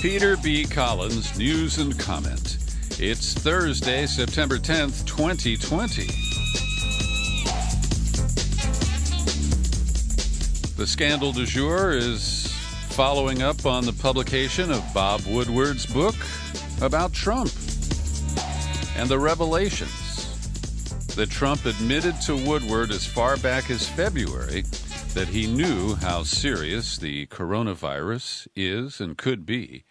Peter B. Collins, News and Comment. It's Thursday, September 10th, 2020. The scandal du jour is following up on the publication of Bob Woodward's book about Trump and the revelations that Trump admitted to Woodward as far back as February that he knew how serious the coronavirus is and could be.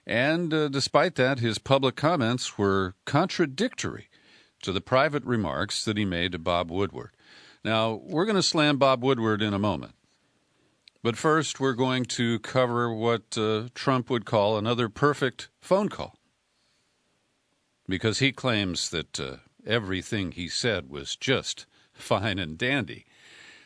And despite that, his public comments were contradictory to the private remarks that he made to Bob Woodward. Now, we're going to slam Bob Woodward in a moment. But first, we're going to cover what Trump would call another perfect phone call, because he claims that everything he said was just fine and dandy.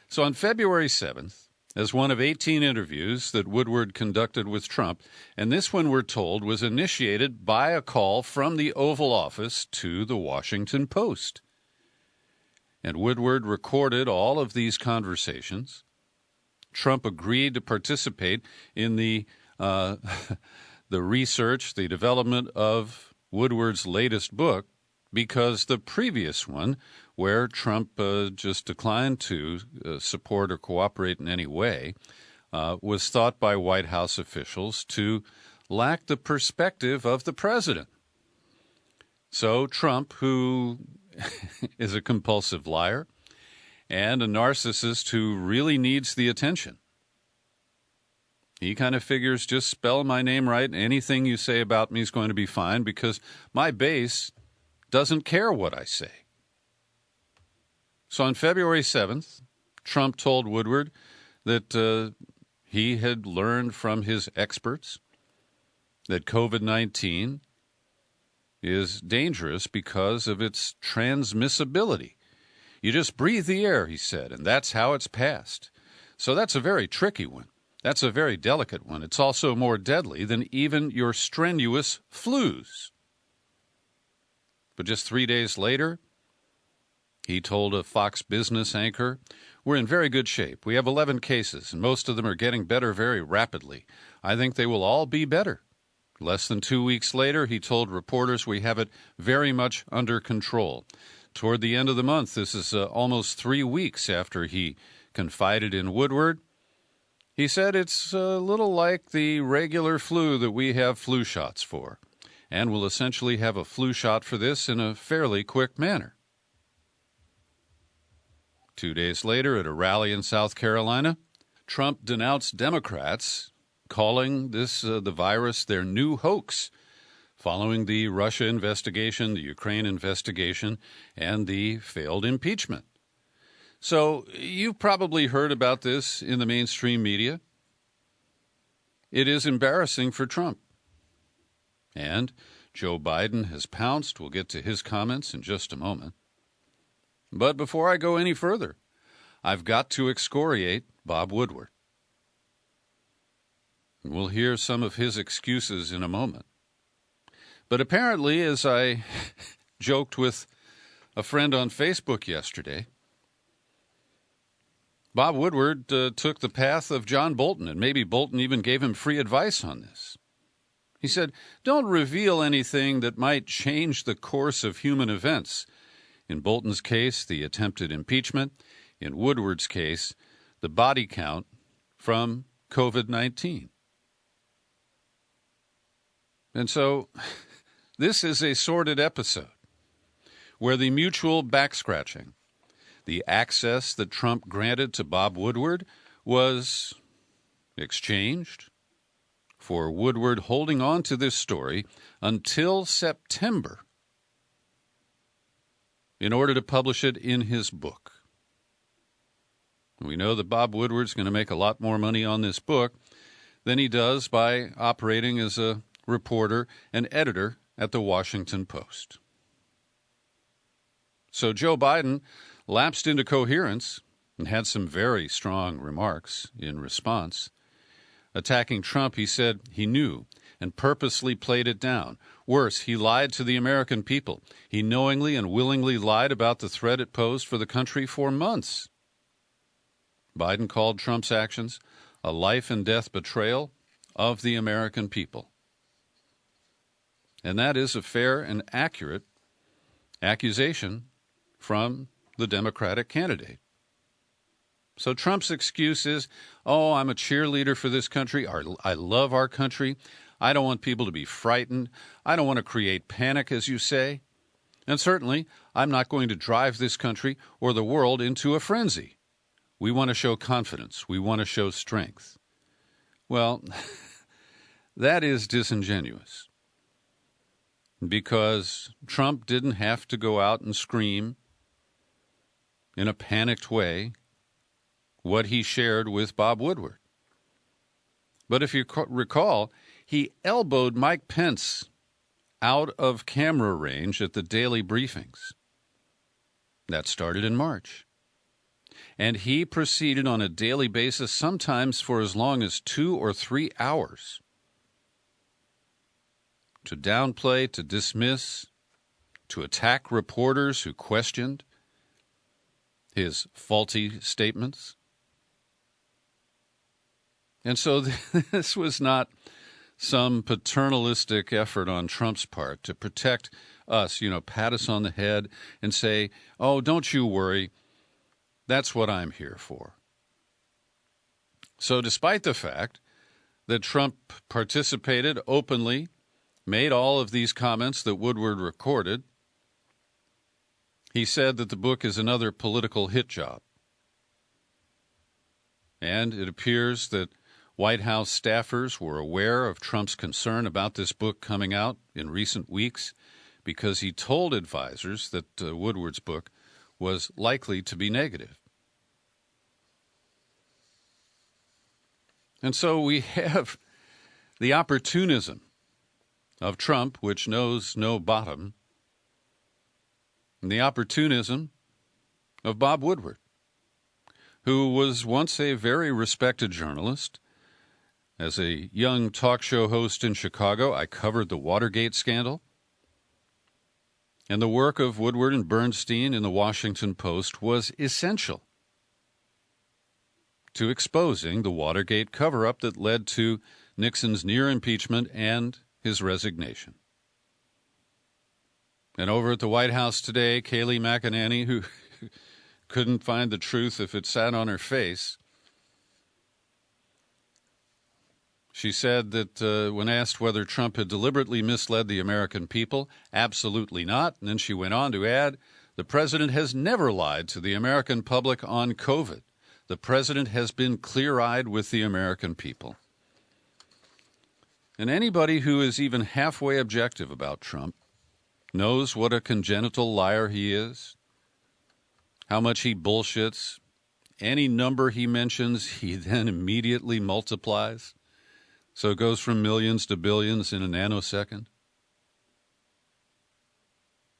So on February 7th, as one of 18 interviews that Woodward conducted with Trump, and this one, we're told, was initiated by a call from the Oval Office to the Washington Post. And Woodward recorded all of these conversations. Trump agreed to participate in the research, the development of Woodward's latest book, because the previous one, where Trump just declined to support or cooperate in any way, was thought by White House officials to lack the perspective of the president. So Trump, who is a compulsive liar and a narcissist who really needs the attention, he kind of figures, just spell my name right, and anything you say about me is going to be fine, because my base doesn't care what I say. So on February 7th, Trump told Woodward that he had learned from his experts that COVID-19 is dangerous because of its transmissibility. You just breathe the air, he said, and that's how it's passed. So that's a very tricky one. That's a very delicate one. It's also more deadly than even your strenuous flus. But just 3 days later, he told a Fox Business anchor, "We're in very good shape. We have 11 cases, and most of them are getting better very rapidly. I think they will all be better." Less than 2 weeks later, he told reporters, "We have it very much under control." Toward the end of the month, this is almost 3 weeks after he confided in Woodward, he said it's a little like the regular flu that we have flu shots for, and will essentially have a flu shot for this in a fairly quick manner. 2 days later, at a rally in South Carolina, Trump denounced Democrats, calling this the virus their new hoax, following the Russia investigation, the Ukraine investigation, and the failed impeachment. So you've probably heard about this in the mainstream media. It is embarrassing for Trump. And Joe Biden has pounced. We'll get to his comments in just a moment. But before I go any further, I've got to excoriate Bob Woodward. We'll hear some of his excuses in a moment. But apparently, as I joked with a friend on Facebook yesterday, Bob Woodward took the path of John Bolton, and maybe Bolton even gave him free advice on this. He said, "Don't reveal anything that might change the course of human events." In Bolton's case, the attempted impeachment. In Woodward's case, the body count from COVID-19. And so this is a sordid episode where the mutual back-scratching, the access that Trump granted to Bob Woodward, was exchanged for Woodward holding on to this story until September in order to publish it in his book. We know that Bob Woodward's going to make a lot more money on this book than he does by operating as a reporter and editor at the Washington Post. So Joe Biden lapsed into coherence and had some very strong remarks in response. Attacking Trump, he said he knew and purposely played it down. Worse, he lied to the American people. He knowingly and willingly lied about the threat it posed for the country for months. Biden called Trump's actions a life and death betrayal of the American people. And that is a fair and accurate accusation from the Democratic candidate. So Trump's excuse is, oh, I'm a cheerleader for this country. I love our country. I don't want people to be frightened. I don't want to create panic, as you say. And certainly, I'm not going to drive this country or the world into a frenzy. We want to show confidence. We want to show strength. Well, that is disingenuous, because Trump didn't have to go out and scream in a panicked way what he shared with Bob Woodward. But if you recall, he elbowed Mike Pence out of camera range at the daily briefings. That started in March. And he proceeded on a daily basis, sometimes for as long as 2 or 3 hours, to downplay, to dismiss, to attack reporters who questioned his faulty statements. And so this was not some paternalistic effort on Trump's part to protect us, pat us on the head and say, oh, don't you worry, that's what I'm here for. So despite the fact that Trump participated openly, made all of these comments that Woodward recorded, he said that the book is another political hit job. And it appears that White House staffers were aware of Trump's concern about this book coming out in recent weeks, because he told advisors that Woodward's book was likely to be negative. And so we have the opportunism of Trump, which knows no bottom, and the opportunism of Bob Woodward, who was once a very respected journalist. As a young talk show host in Chicago, I covered the Watergate scandal. And the work of Woodward and Bernstein in the Washington Post was essential to exposing the Watergate cover-up that led to Nixon's near impeachment and his resignation. And over at the White House today, Kayleigh McEnany, who couldn't find the truth if it sat on her face, she said that when asked whether Trump had deliberately misled the American people, absolutely not. And then she went on to add, the president has never lied to the American public on COVID. The president has been clear-eyed with the American people. And anybody who is even halfway objective about Trump knows what a congenital liar he is, how much he bullshits. Any number he mentions, he then immediately multiplies. So it goes from millions to billions in a nanosecond.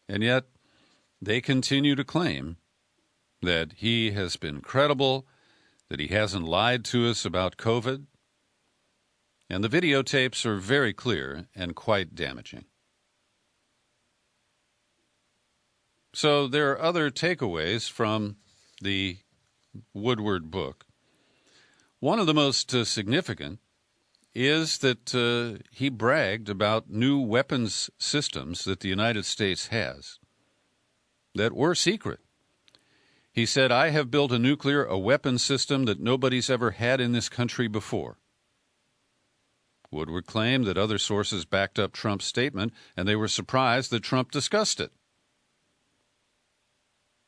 And yet, they continue to claim that he has been credible, that he hasn't lied to us about COVID. And the videotapes are very clear and quite damaging. So there are other takeaways from the Woodward book. One of the most significant is that he bragged about new weapons systems that the United States has that were secret. He said, I have built a weapons system that nobody's ever had in this country before. Woodward claimed that other sources backed up Trump's statement, and they were surprised that Trump discussed it.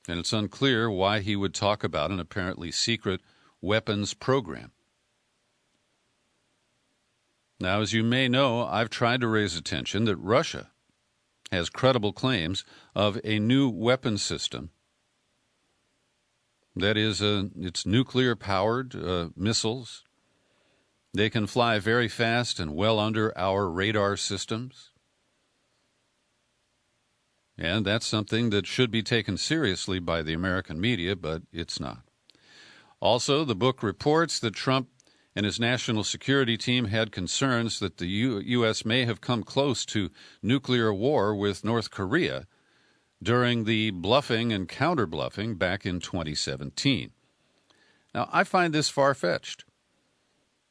And it's unclear why he would talk about an apparently secret weapons program. Now, as you may know, I've tried to raise attention that Russia has credible claims of a new weapons system that is it's nuclear-powered missiles. They can fly very fast and well under our radar systems. And that's something that should be taken seriously by the American media, but it's not. Also, the book reports that Trump and his national security team had concerns that the U.S. may have come close to nuclear war with North Korea during the bluffing and counter-bluffing back in 2017. Now, I find this far-fetched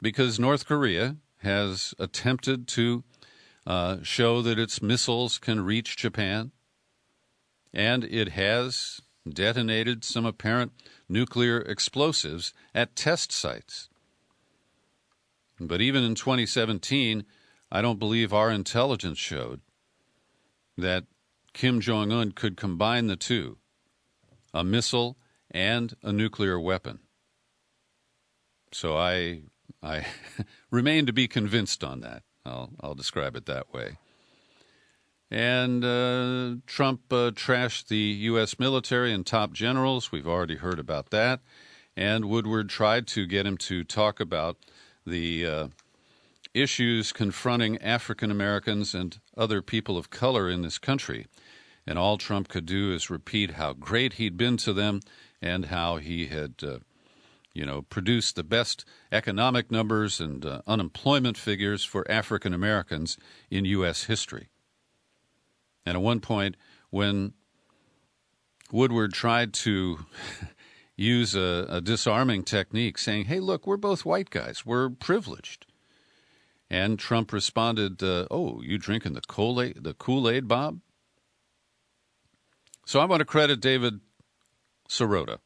because North Korea has attempted to show that its missiles can reach Japan, and it has detonated some apparent nuclear explosives at test sites. But even in 2017, I don't believe our intelligence showed that Kim Jong-un could combine the two, a missile and a nuclear weapon. So I remain to be convinced on that. I'll describe it that way. And Trump trashed the U.S. military and top generals. We've already heard about that. And Woodward tried to get him to talk about the issues confronting African Americans and other people of color in this country. And all Trump could do is repeat how great he'd been to them and how he had produced the best economic numbers and unemployment figures for African Americans in U.S. history. And at one point, when Woodward tried to use a disarming technique, saying, hey, look, we're both white guys. We're privileged. And Trump responded, oh, you drinking the Kool-Aid, Bob? So I want to credit David Sirota,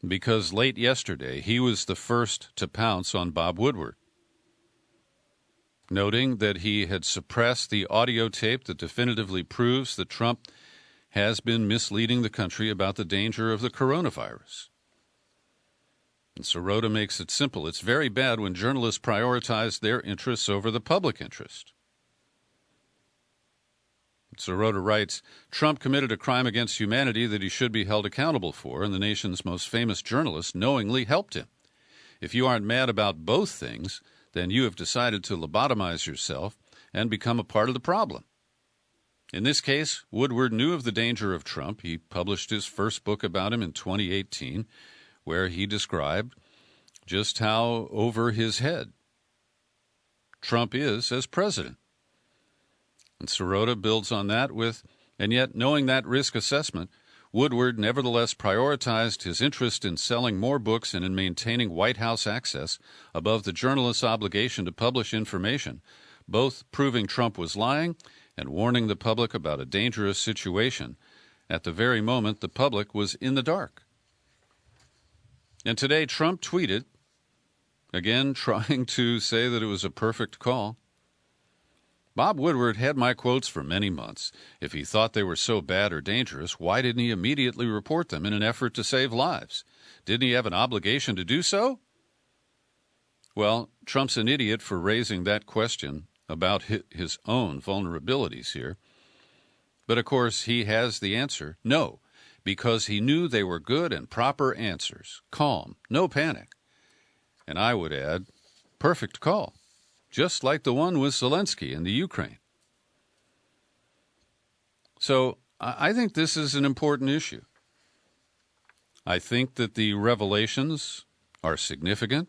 because late yesterday he was the first to pounce on Bob Woodward, noting that he had suppressed the audio tape that definitively proves that Trump has been misleading the country about the danger of the coronavirus. And Sirota makes it simple. It's very bad when journalists prioritize their interests over the public interest. Sirota writes, Trump committed a crime against humanity that he should be held accountable for, and the nation's most famous journalist knowingly helped him. If you aren't mad about both things, then you have decided to lobotomize yourself and become a part of the problem. In this case, Woodward knew of the danger of Trump. He published his first book about him in 2018, where he described just how over his head Trump is as president. And Sirota builds on that with, and yet knowing that risk assessment, Woodward nevertheless prioritized his interest in selling more books and in maintaining White House access above the journalist's obligation to publish information, both proving Trump was lying and warning the public about a dangerous situation at the very moment the public was in the dark. And today Trump tweeted, again trying to say that it was a perfect call, Bob Woodward had my quotes for many months. If he thought they were so bad or dangerous, why didn't he immediately report them in an effort to save lives? Didn't he have an obligation to do so? Well, Trump's an idiot for raising that question about his own vulnerabilities here. But, of course, he has the answer. No, because he knew they were good and proper answers. Calm, no panic. And I would add, perfect call. Just like the one with Zelensky in the Ukraine. So I think this is an important issue. I think that the revelations are significant,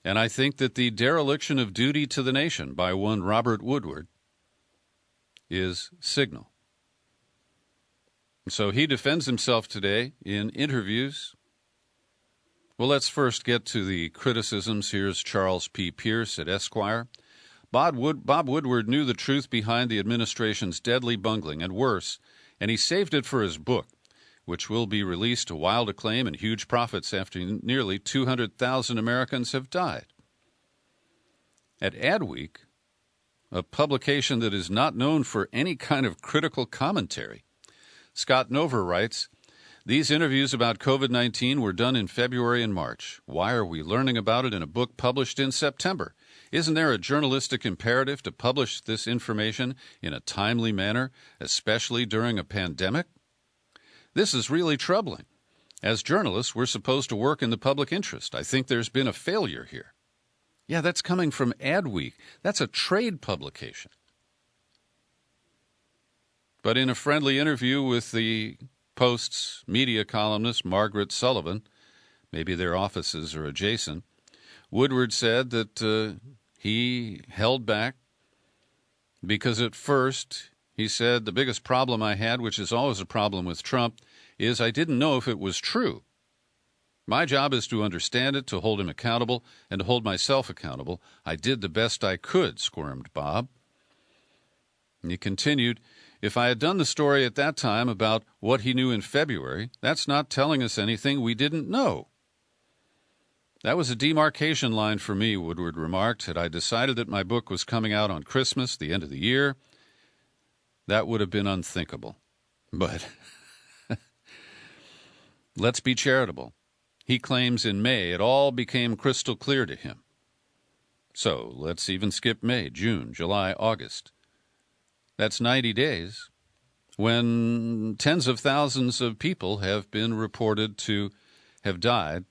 and I think that the dereliction of duty to the nation by one Robert Woodward is signal. So he defends himself today in interviews. Well, let's first get to the criticisms. Here's Charles P. Pierce at Esquire. Bob Woodward knew the truth behind the administration's deadly bungling, and worse, and he saved it for his book, which will be released to wild acclaim and huge profits after nearly 200,000 Americans have died. At Adweek, a publication that is not known for any kind of critical commentary, Scott Nover writes, these interviews about COVID-19 were done in February and March. Why are we learning about it in a book published in September? Isn't there a journalistic imperative to publish this information in a timely manner, especially during a pandemic? This is really troubling. As journalists, we're supposed to work in the public interest. I think there's been a failure here. Yeah, that's coming from Adweek. That's a trade publication. But in a friendly interview with the Post's media columnist Margaret Sullivan, maybe their offices are adjacent, Woodward said that he held back because at first, he said, the biggest problem I had, which is always a problem with Trump, is I didn't know if it was true. My job is to understand it, to hold him accountable, and to hold myself accountable. I did the best I could, squirmed Bob. And he continued, if I had done the story at that time about what he knew in February, that's not telling us anything we didn't know. That was a demarcation line for me, Woodward remarked. Had I decided that my book was coming out on Christmas, the end of the year, that would have been unthinkable. But let's be charitable. He claims in May it all became crystal clear to him. So let's even skip May, June, July, August. That's 90 days when tens of thousands of people have been reported to have died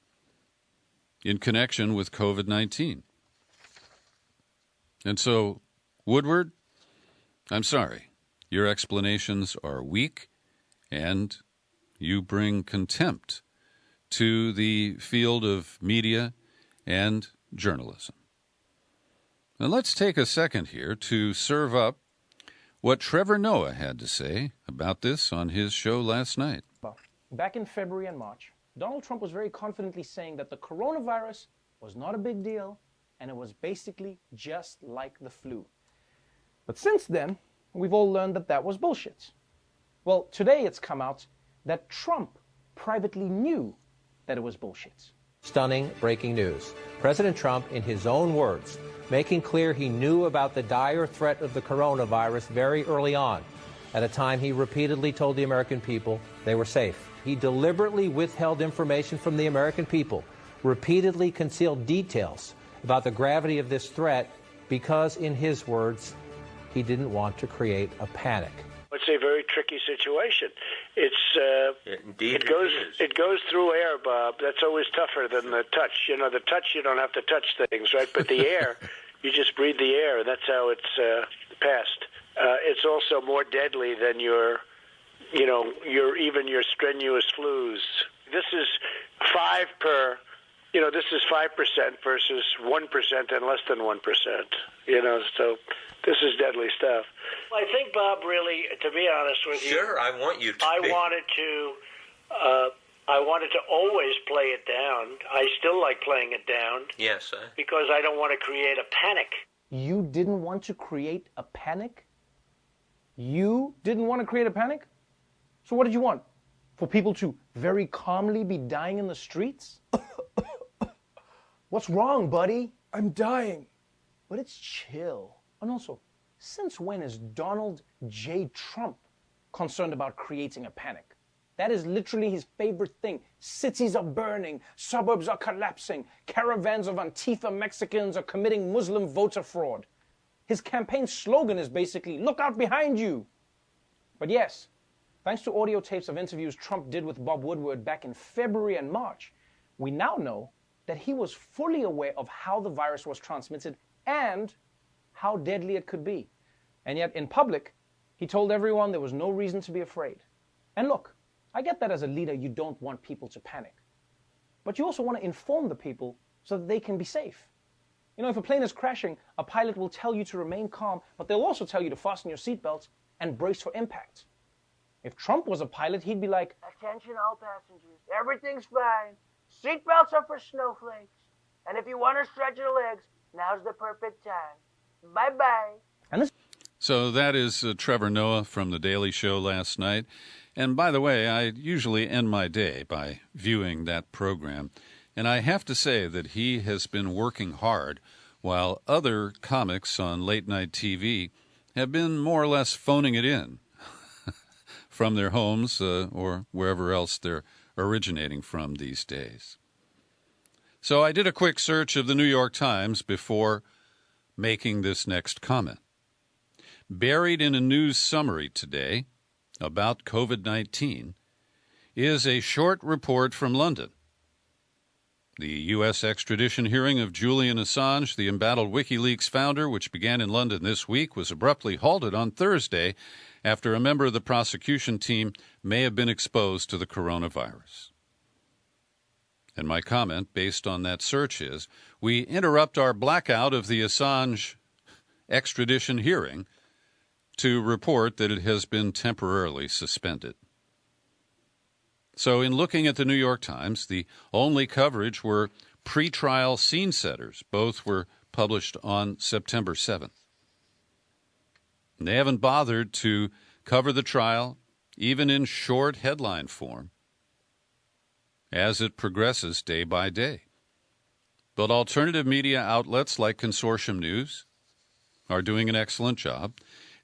in connection with COVID-19. And so, Woodward, I'm sorry. Your explanations are weak, and you bring contempt to the field of media and journalism. And let's take a second here to serve up what Trevor Noah had to say about this on his show last night. Back in February and March, Donald Trump was very confidently saying that the coronavirus was not a big deal and it was basically just like the flu. But since then, we've all learned that that was bullshit. Well, today it's come out that Trump privately knew that it was bullshit. Stunning breaking news. President Trump, in his own words, making clear he knew about the dire threat of the coronavirus very early on, at a time he repeatedly told the American people they were safe. He deliberately withheld information from the American people, repeatedly concealed details about the gravity of this threat because, in his words, he didn't want to create a panic. It's a very tricky situation. It goes through air, Bob. That's always tougher than the touch. You know, the touch, you don't have to touch things, right? But the air, you just breathe the air. That's how it's passed. It's also more deadly than your strenuous flus. This is 5% versus 1% and less than 1%. So this is deadly stuff. Well, I think, Bob, really, to be honest with you, sure, I want you to. I wanted to always play it down. I still like playing it down. Yes, because I don't want to create a panic. You didn't want to create a panic? You didn't want to create a panic? So what did you want? For people to very calmly be dying in the streets? What's wrong, buddy? I'm dying. But it's chill. And also, since when is Donald J. Trump concerned about creating a panic? That is literally his favorite thing. Cities are burning, suburbs are collapsing, caravans of Antifa Mexicans are committing Muslim voter fraud. His campaign slogan is basically, look out behind you. But yes, thanks to audio tapes of interviews Trump did with Bob Woodward back in February and March, we now know that he was fully aware of how the virus was transmitted and how deadly it could be. And yet, in public, he told everyone there was no reason to be afraid. And look, I get that as a leader, you don't want people to panic. But you also want to inform the people so that they can be safe. If a plane is crashing, a pilot will tell you to remain calm, but they'll also tell you to fasten your seatbelts and brace for impact. If Trump was a pilot, he'd be like, attention all passengers, everything's fine. Seatbelts are for snowflakes. And if you want to stretch your legs, now's the perfect time. Bye-bye. So that is Trevor Noah from The Daily Show last night. And by the way, I usually end my day by viewing that program. And I have to say that he has been working hard while other comics on late-night TV have been more or less phoning it in from their homes or wherever else they're originating from these days. So I did a quick search of the New York Times before making this next comment. Buried in a news summary today about COVID-19 is a short report from London. The U.S. extradition hearing of Julian Assange, the embattled WikiLeaks founder, which began in London this week, was abruptly halted on Thursday after a member of the prosecution team may have been exposed to the coronavirus. And my comment, based on that search, is we interrupt our blackout of the Assange extradition hearing to report that it has been temporarily suspended. So in looking at the New York Times, the only coverage were pretrial scene setters. Both were published on September 7th. And they haven't bothered to cover the trial, even in short headline form, as it progresses day by day. But alternative media outlets like Consortium News are doing an excellent job.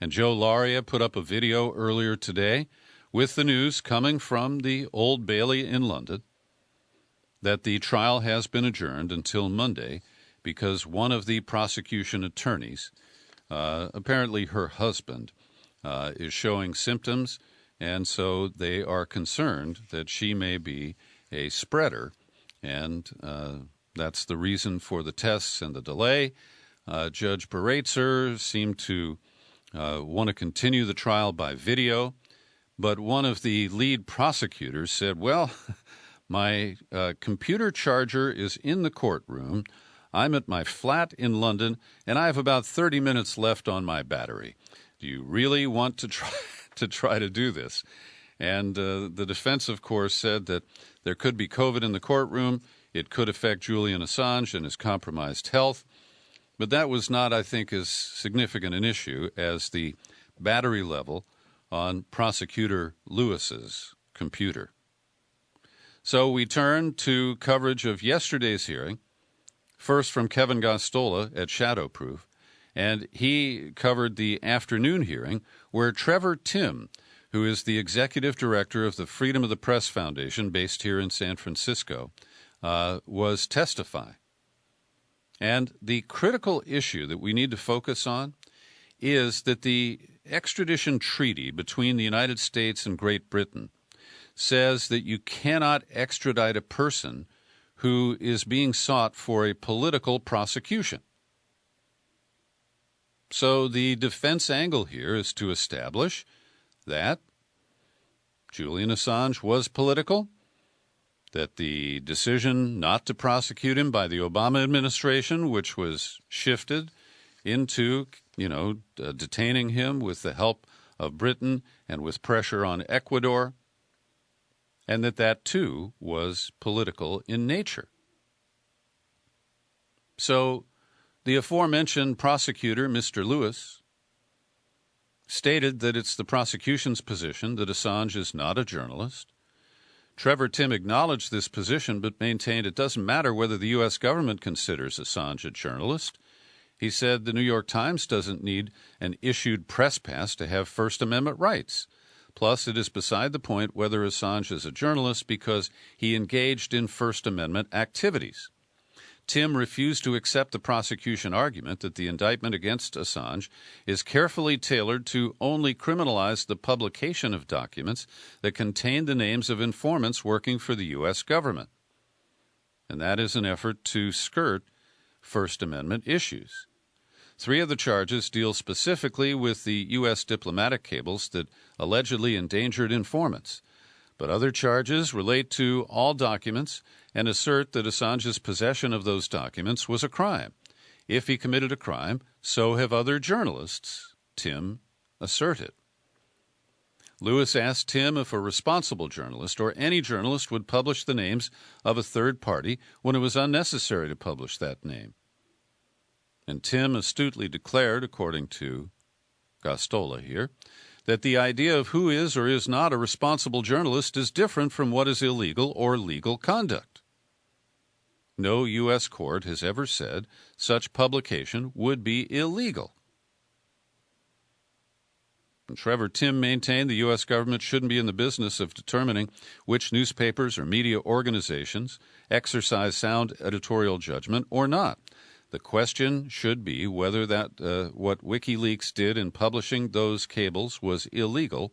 And Joe Laria put up a video earlier today with the news coming from the Old Bailey in London that the trial has been adjourned until Monday because one of the prosecution attorneys, apparently her husband, is showing symptoms, and so they are concerned that she may be a spreader, and that's the reason for the tests and the delay. Judge Baratzer seemed to want to continue the trial by video, but one of the lead prosecutors said, well, my computer charger is in the courtroom. I'm at my flat in London, and I have about 30 minutes left on my battery. Do you really want to try to do this? And the defense, of course, said that there could be COVID in the courtroom. It could affect Julian Assange and his compromised health. But that was not, I think, as significant an issue as the battery level on Prosecutor Lewis's computer. So we turn to coverage of yesterday's hearing, first from Kevin Gosztola at Shadowproof, and he covered the afternoon hearing where Trevor Timm, who is the executive director of the Freedom of the Press Foundation based here in San Francisco, was testifying. And the critical issue that we need to focus on is that the extradition treaty between the United States and Great Britain says that you cannot extradite a person who is being sought for a political prosecution. So the defense angle here is to establish that Julian Assange was political, that the decision not to prosecute him by the Obama administration, which was shifted into, detaining him with the help of Britain and with pressure on Ecuador, and that too was political in nature. So the aforementioned prosecutor, Mr. Lewis, stated that it's the prosecution's position that Assange is not a journalist. Trevor Timm acknowledged this position but maintained it doesn't matter whether the U.S. government considers Assange a journalist. He said the New York Times doesn't need an issued press pass to have First Amendment rights. Plus, it is beside the point whether Assange is a journalist because he engaged in First Amendment activities. Timm refused to accept the prosecution argument that the indictment against Assange is carefully tailored to only criminalize the publication of documents that contain the names of informants working for the U.S. government. And that is an effort to skirt First Amendment issues. 3 of the charges deal specifically with the U.S. diplomatic cables that allegedly endangered informants. But other charges relate to all documents and assert that Assange's possession of those documents was a crime. If he committed a crime, so have other journalists, Timm asserted. Lewis asked Timm if a responsible journalist or any journalist would publish the names of a third party when it was unnecessary to publish that name. And Timm astutely declared, according to Gosztola here, that the idea of who is or is not a responsible journalist is different from what is illegal or legal conduct. No U.S. court has ever said such publication would be illegal. And Trevor Timm maintained the U.S. government shouldn't be in the business of determining which newspapers or media organizations exercise sound editorial judgment or not. The question should be whether what WikiLeaks did in publishing those cables was illegal,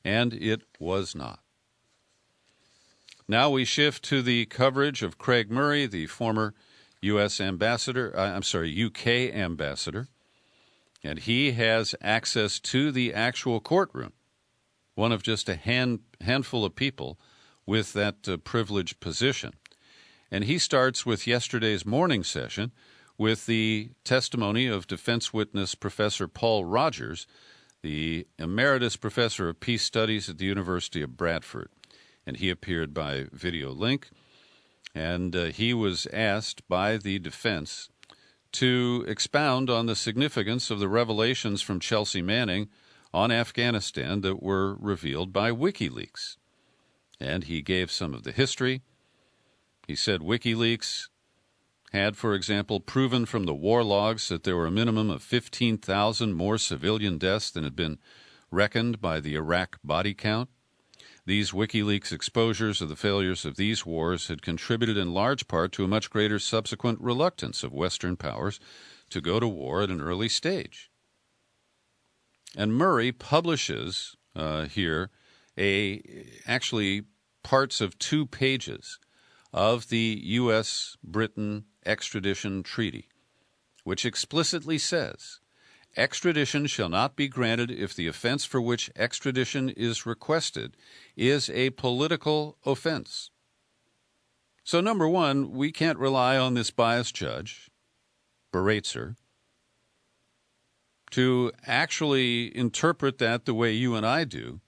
and it was not. Now we shift to the coverage of Craig Murray, the former UK ambassador, and he has access to the actual courtroom, one of just a handful of people with that privileged position. And he starts with yesterday's morning session with the testimony of defense witness Professor Paul Rogers, the emeritus professor of peace studies at the University of Bradford. and he appeared by video link. And he was asked by the defense to expound on the significance of the revelations from Chelsea Manning on Afghanistan that were revealed by WikiLeaks. And he gave some of the history. He said WikiLeaks had, for example, proven from the war logs that there were a minimum of 15,000 more civilian deaths than had been reckoned by the Iraq body count. These WikiLeaks exposures of the failures of these wars had contributed in large part to a much greater subsequent reluctance of Western powers to go to war at an early stage. And Murray publishes here actually parts of 2 pages of the U.S.-Britain extradition treaty, which explicitly says, extradition shall not be granted if the offense for which extradition is requested is a political offense. So, number one, we can't rely on this biased judge, Baratzer, to actually interpret that the way you and I do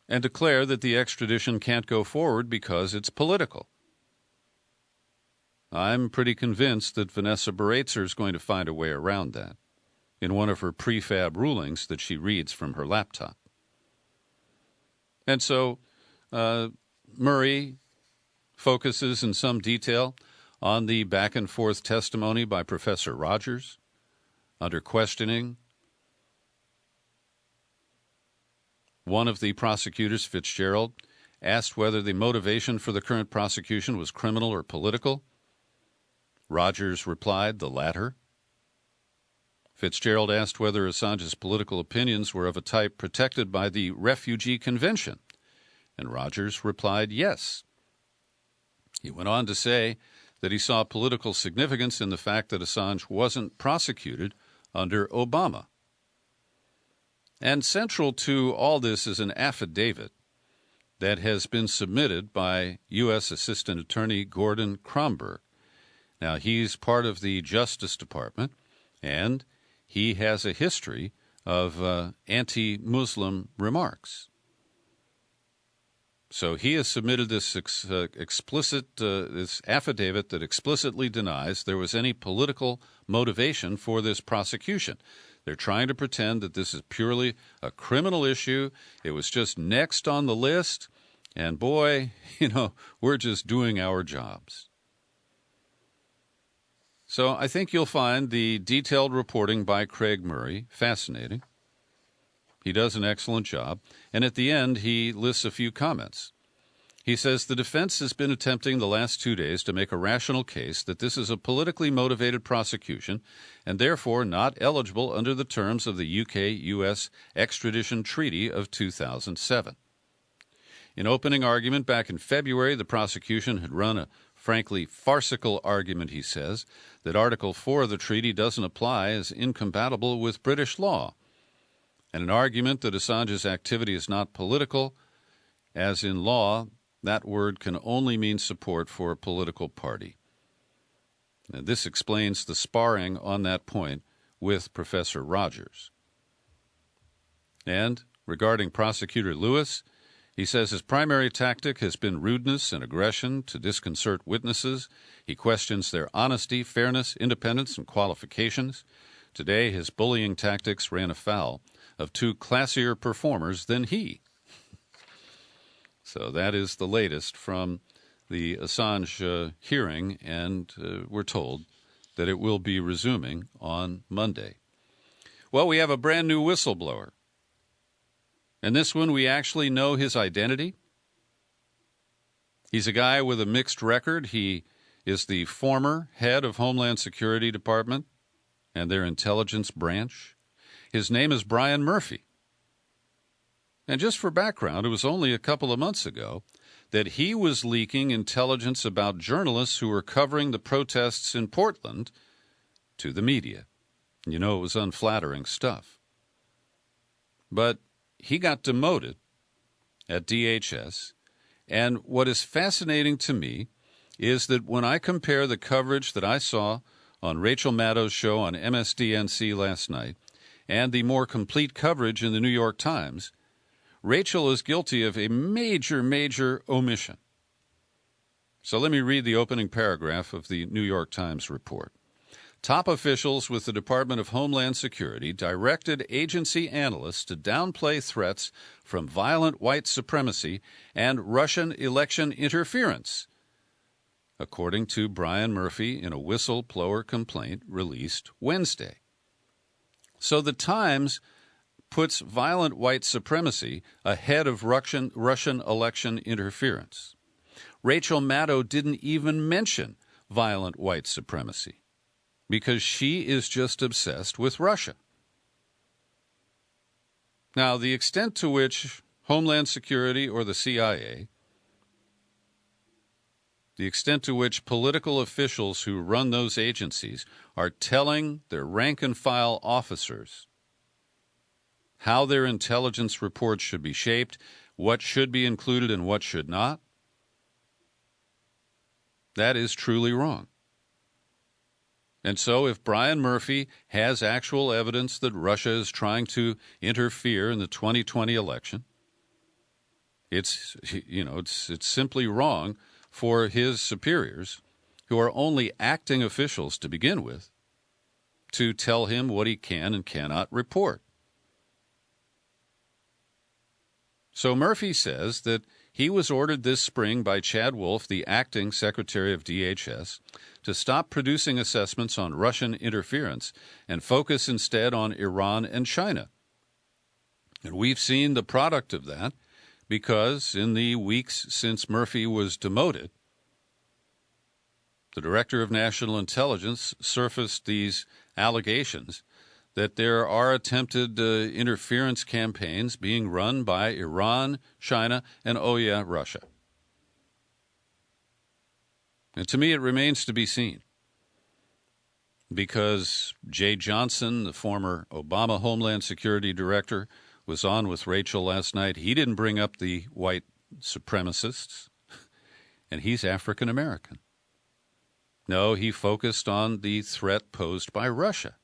and declare that the extradition can't go forward because it's political. I'm pretty convinced that Vanessa Baratzer is going to find a way around that in one of her prefab rulings that she reads from her laptop. And so Murray focuses in some detail on the back-and-forth testimony by Professor Rogers under questioning. One of the prosecutors, Fitzgerald, asked whether the motivation for the current prosecution was criminal or political. Rogers replied, the latter. Fitzgerald asked whether Assange's political opinions were of a type protected by the Refugee Convention, and Rogers replied yes. He went on to say that he saw political significance in the fact that Assange wasn't prosecuted under Obama. And central to all this is an affidavit that has been submitted by U.S. Assistant Attorney Gordon Kromberg. Now, he's part of the Justice Department, and he has a history of anti-Muslim remarks. So he has submitted this this affidavit that explicitly denies there was any political motivation for this prosecution. They're trying to pretend that this is purely a criminal issue. It was just next on the list, and boy, we're just doing our jobs. So I think you'll find the detailed reporting by Craig Murray fascinating. He does an excellent job. And at the end, he lists a few comments. He says, the defense has been attempting the last 2 days to make a rational case that this is a politically motivated prosecution and therefore not eligible under the terms of the UK-US extradition treaty of 2007. In opening argument back in February, the prosecution had run a frankly farcical argument, he says, that Article 4 of the treaty doesn't apply as incompatible with British law, and an argument that Assange's activity is not political, as in law, that word can only mean support for a political party. Now, this explains the sparring on that point with Professor Rogers. And regarding Prosecutor Lewis, he says his primary tactic has been rudeness and aggression to disconcert witnesses. He questions their honesty, fairness, independence, and qualifications. Today, his bullying tactics ran afoul of 2 classier performers than he. So that is the latest from the Assange hearing, and we're told that it will be resuming on Monday. Well, we have a brand new whistleblower. And this one, we actually know his identity. He's a guy with a mixed record. He is the former head of Homeland Security Department and their intelligence branch. His name is Brian Murphy. And just for background, it was only a couple of months ago that he was leaking intelligence about journalists who were covering the protests in Portland to the media. It was unflattering stuff. But he got demoted at DHS, and what is fascinating to me is that when I compare the coverage that I saw on Rachel Maddow's show on MSDNC last night and the more complete coverage in the New York Times, Rachel is guilty of a major, major omission. So let me read the opening paragraph of the New York Times report. Top officials with the Department of Homeland Security directed agency analysts to downplay threats from violent white supremacy and Russian election interference, according to Brian Murphy in a whistleblower complaint released Wednesday. So the Times puts violent white supremacy ahead of Russian election interference. Rachel Maddow didn't even mention violent white supremacy because she is just obsessed with Russia. Now, the extent to which Homeland Security or the CIA, the extent to which political officials who run those agencies are telling their rank-and-file officers how their intelligence reports should be shaped, what should be included and what should not, that is truly wrong. And so if Brian Murphy has actual evidence that Russia is trying to interfere in the 2020 election, it's simply wrong for his superiors, who are only acting officials to begin with, to tell him what he can and cannot report. So Murphy says that he was ordered this spring by Chad Wolf, the acting Secretary of DHS, to stop producing assessments on Russian interference and focus instead on Iran and China. And we've seen the product of that because in the weeks since Murphy was demoted, the Director of National Intelligence surfaced these allegations that there are attempted interference campaigns being run by Iran, China, and, Russia. And to me, it remains to be seen, because Jay Johnson, the former Obama Homeland Security Director, was on with Rachel last night. He didn't bring up the white supremacists, and he's African American. No, he focused on the threat posed by Russia.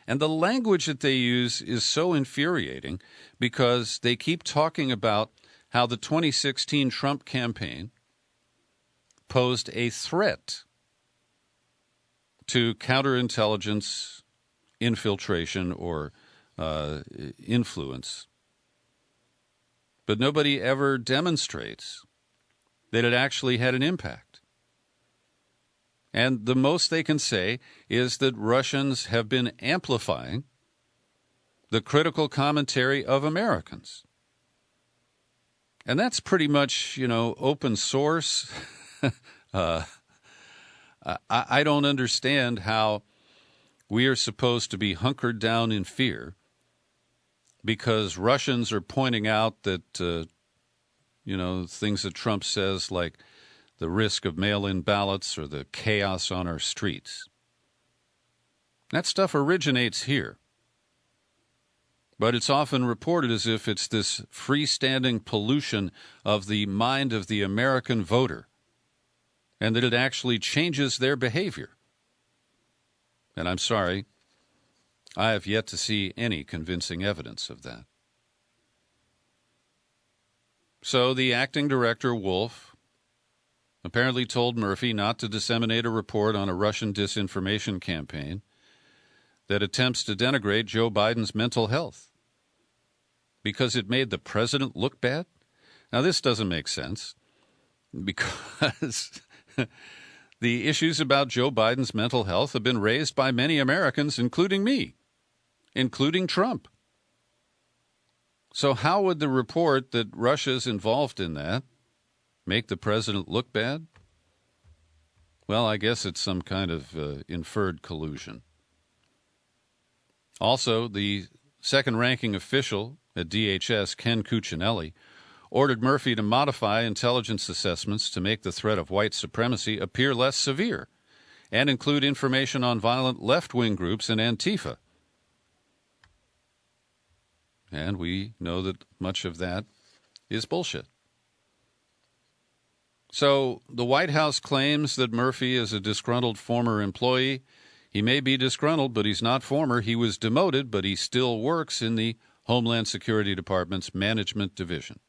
And the language that they use is so infuriating because they keep talking about how the 2016 Trump campaign posed a threat to counterintelligence infiltration or influence. But nobody ever demonstrates that it actually had an impact. And the most they can say is that Russians have been amplifying the critical commentary of Americans. And that's pretty much, open source. I don't understand how we are supposed to be hunkered down in fear because Russians are pointing out that, things that Trump says like the risk of mail-in ballots or the chaos on our streets. That stuff originates here. But it's often reported as if it's this freestanding pollution of the mind of the American voter and that it actually changes their behavior. And I'm sorry, I have yet to see any convincing evidence of that. So the acting director, Wolf, apparently told Murphy not to disseminate a report on a Russian disinformation campaign that attempts to denigrate Joe Biden's mental health because it made the president look bad. Now, this doesn't make sense because the issues about Joe Biden's mental health have been raised by many Americans, including me, including Trump. So how would the report that Russia's involved in that make the president look bad? Well, I guess it's some kind of inferred collusion. Also, the second-ranking official at DHS, Ken Cuccinelli, ordered Murphy to modify intelligence assessments to make the threat of white supremacy appear less severe and include information on violent left-wing groups and Antifa. And we know that much of that is bullshit. So the White House claims that Murphy is a disgruntled former employee. He may be disgruntled, but he's not former. He was demoted, but he still works in the Homeland Security Department's Management Division.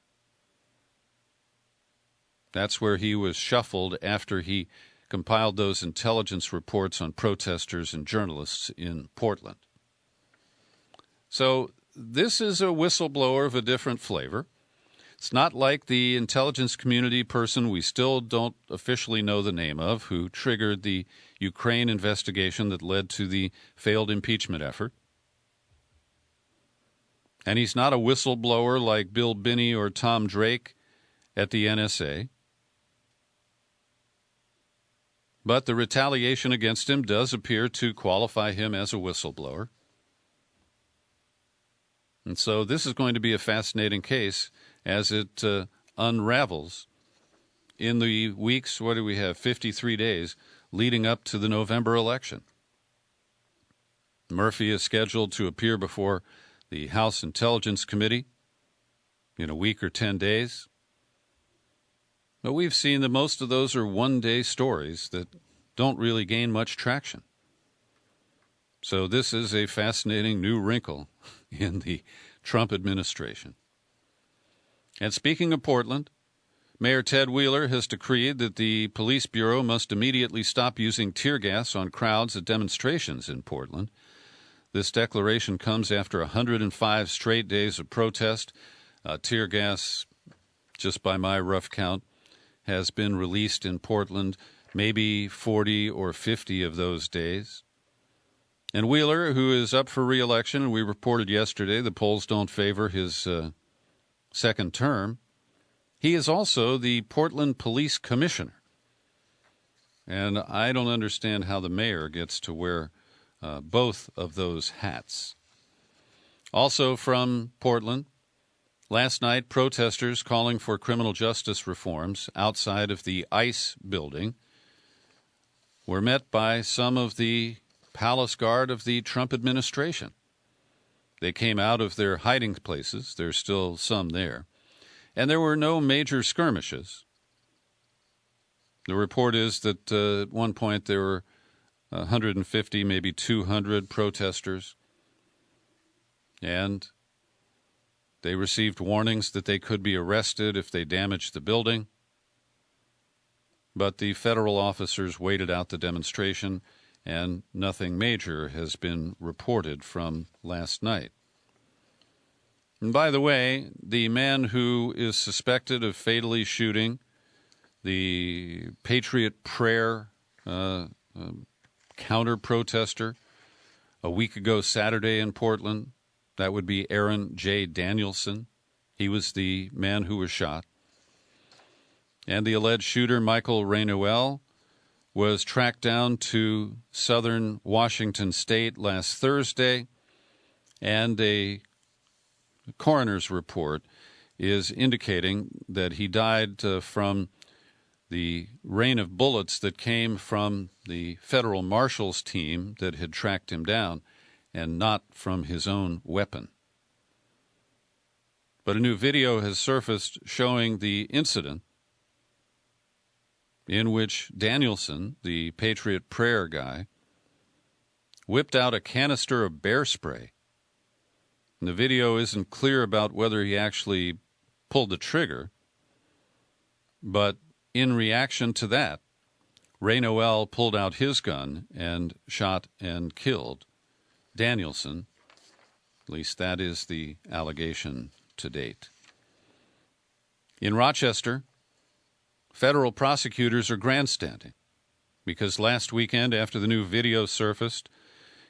That's where he was shuffled after he compiled those intelligence reports on protesters and journalists in Portland. So this is a whistleblower of a different flavor. It's not like the intelligence community person we still don't officially know the name of, who triggered the Ukraine investigation that led to the failed impeachment effort. And he's not a whistleblower like Bill Binney or Tom Drake at the NSA. But the retaliation against him does appear to qualify him as a whistleblower. And so this is going to be a fascinating case as it unravels in the weeks, what do we have, 53 days, leading up to the November election. Murphy is scheduled to appear before the House Intelligence Committee in a week or 10 days. But we've seen that most of those are one-day stories that don't really gain much traction. So this is a fascinating new wrinkle in the Trump administration. And speaking of Portland, Mayor Ted Wheeler has decreed that the police bureau must immediately stop using tear gas on crowds at demonstrations in Portland. This declaration comes after 105 straight days of protest. Tear gas, just by my rough count, has been released in Portland maybe 40 or 50 of those days. And Wheeler, who is up for re-election, and we reported yesterday the polls don't favor his second term, he is also the Portland Police Commissioner. And I don't understand how the mayor gets to wear both of those hats. Also from Portland, last night, protesters calling for criminal justice reforms outside of the ICE building were met by some of the palace guard of the Trump administration. They came out of their hiding places. There's still some there. And there were no major skirmishes. The report is that at one point there were 150, maybe 200 protesters. And they received warnings that they could be arrested if they damaged the building. But the federal officers waited out the demonstration, and nothing major has been reported from last night. And by the way, the man who is suspected of fatally shooting the Patriot Prayer counter-protester a week ago Saturday in Portland, that would be Aaron J. Danielson. He was the man who was shot. And the alleged shooter, Michael Raynouel, was tracked down to southern Washington State last Thursday, and a coroner's report is indicating that he died from the rain of bullets that came from the federal marshal's team that had tracked him down, and not from his own weapon. But a new video has surfaced showing the incident in which Danielson, the Patriot Prayer guy, whipped out a canister of bear spray. And the video isn't clear about whether he actually pulled the trigger, but in reaction to that, Raynouel pulled out his gun and shot and killed Danielson. At least that is the allegation to date. In Rochester, federal prosecutors are grandstanding because last weekend, after the new video surfaced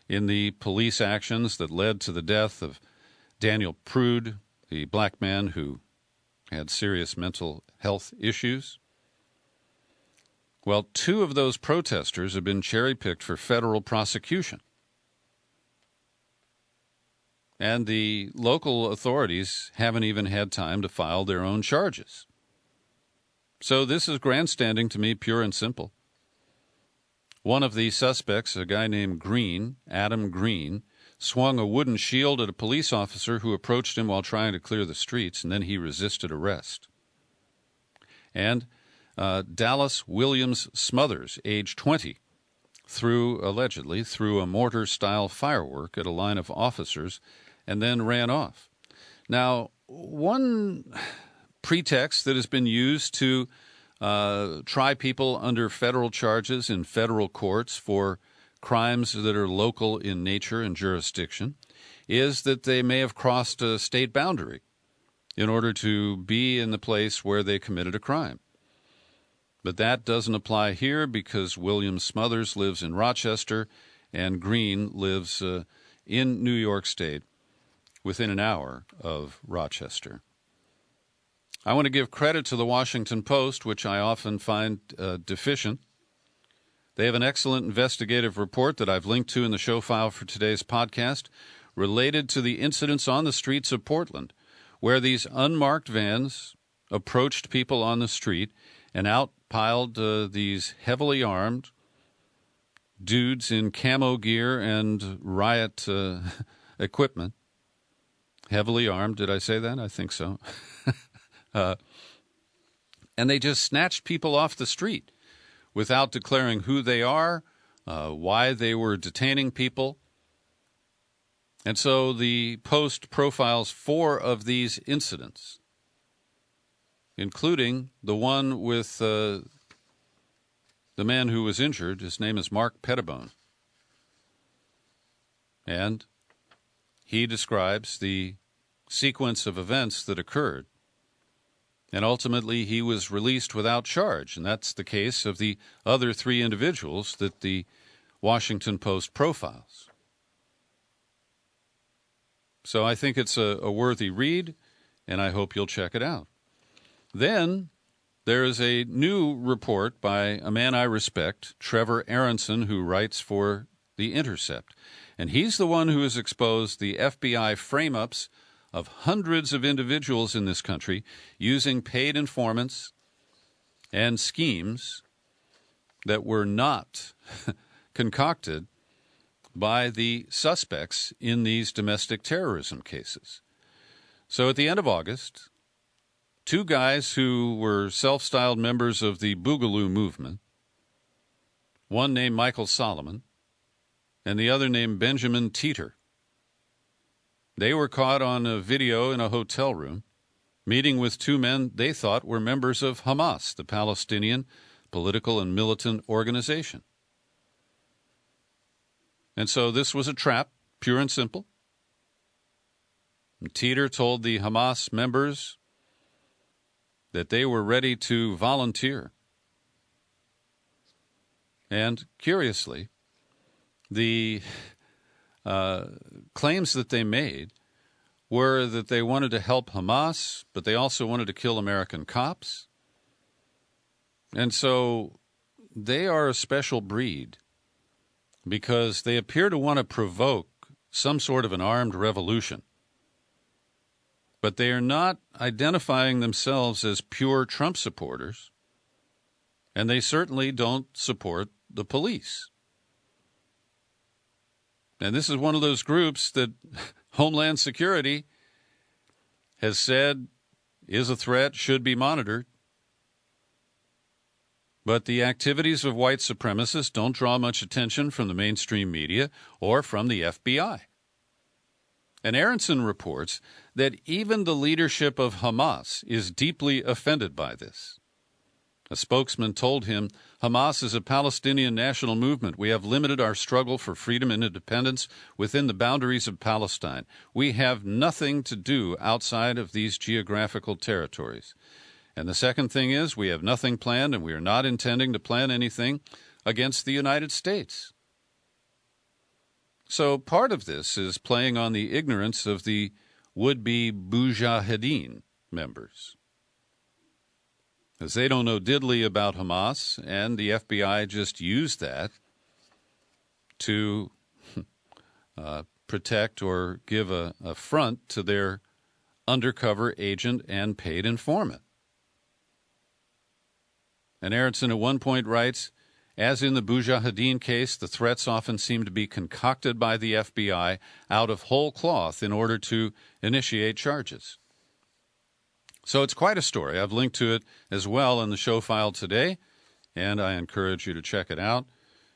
in the police actions that led to the death of Daniel Prude, the black man who had serious mental health issues, well, 2 of those protesters have been cherry-picked for federal prosecution. And the local authorities haven't even had time to file their own charges. So this is grandstanding to me, pure and simple. One of the suspects, a guy named Green, Adam Green, swung a wooden shield at a police officer who approached him while trying to clear the streets, and then he resisted arrest. And Dallas Williams Smothers, age 20, allegedly threw a mortar-style firework at a line of officers and then ran off. Now, one pretext that has been used to try people under federal charges in federal courts for crimes that are local in nature and jurisdiction is that they may have crossed a state boundary in order to be in the place where they committed a crime. But that doesn't apply here because William Smothers lives in Rochester and Green lives in New York State within an hour of Rochester. I want to give credit to the Washington Post, which I often find deficient. They have an excellent investigative report that I've linked to in the show file for today's podcast related to the incidents on the streets of Portland, where these unmarked vans approached people on the street and outpiled these heavily armed dudes in camo gear and riot equipment. Heavily armed, did I say that? I think so. And they just snatched people off the street without declaring who they are, why they were detaining people. And so the Post profiles 4 of these incidents, including the one with the man who was injured. His name is Mark Pettibone. And he describes the sequence of events that occurred. And ultimately, he was released without charge. And that's the case of the other 3 individuals that the Washington Post profiles. So I think it's a worthy read, and I hope you'll check it out. Then there is a new report by a man I respect, Trevor Aronson, who writes for The Intercept. And he's the one who has exposed the FBI frame-ups of hundreds of individuals in this country using paid informants and schemes that were not concocted by the suspects in these domestic terrorism cases. So at the end of August, 2 guys who were self-styled members of the Boogaloo movement, one named Michael Solomon and the other named Benjamin Teeter, they were caught on a video in a hotel room, meeting with 2 men they thought were members of Hamas, the Palestinian political and militant organization. And so this was a trap, pure and simple. And Teeter told the Hamas members that they were ready to volunteer. And curiously, the claims that they made were that they wanted to help Hamas, but they also wanted to kill American cops. And so they are a special breed because they appear to want to provoke some sort of an armed revolution. But they are not identifying themselves as pure Trump supporters, and they certainly don't support the police. And this is one of those groups that Homeland Security has said is a threat, should be monitored. But the activities of white supremacists don't draw much attention from the mainstream media or from the FBI. And Aronson reports that even the leadership of Hamas is deeply offended by this. A spokesman told him, Hamas is a Palestinian national movement. We have limited our struggle for freedom and independence within the boundaries of Palestine. We have nothing to do outside of these geographical territories. And the second thing is we have nothing planned, and we are not intending to plan anything against the United States. So part of this is playing on the ignorance of the would-be Mujahideen members, as they don't know diddly about Hamas, and the FBI just used that to protect or give a front to their undercover agent and paid informant. And Aronson at one point writes, as in the Mujahideen case, the threats often seem to be concocted by the FBI out of whole cloth in order to initiate charges. So it's quite a story. I've linked to it as well in the show file today, and I encourage you to check it out.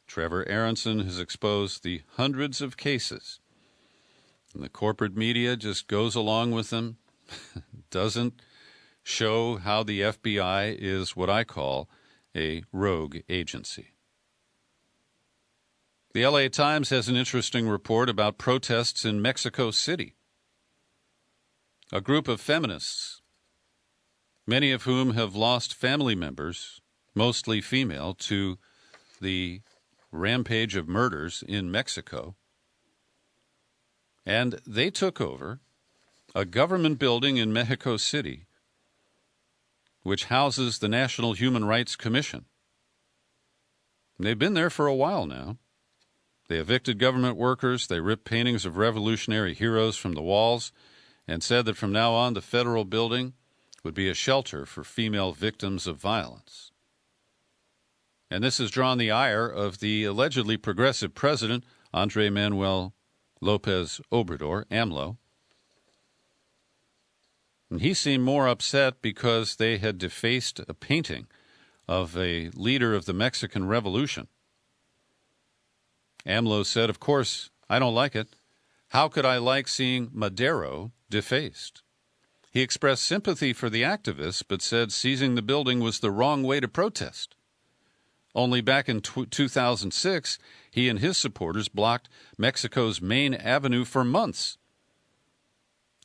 Trevor Aronson has exposed the hundreds of cases And the corporate media just goes along with them, doesn't show how the FBI is what I call a rogue agency. The LA Times has an interesting report about protests in Mexico City. A group of feminists, many of whom have lost family members, mostly female, to the rampage of murders in Mexico, and they took over a government building in Mexico City, which houses the National Human Rights Commission. They've been there for a while now. They evicted government workers, they ripped paintings of revolutionary heroes from the walls, and said that from now on the federal building would be a shelter for female victims of violence. And this has drawn the ire of the allegedly progressive president, Andrés Manuel López Obrador, AMLO. And he seemed more upset because they had defaced a painting of a leader of the Mexican Revolution. AMLO said, "Of course, I don't like it. How could I like seeing Madero defaced?" He expressed sympathy for the activists, but said seizing the building was the wrong way to protest. Only back in 2006, he and his supporters blocked Mexico's main avenue for months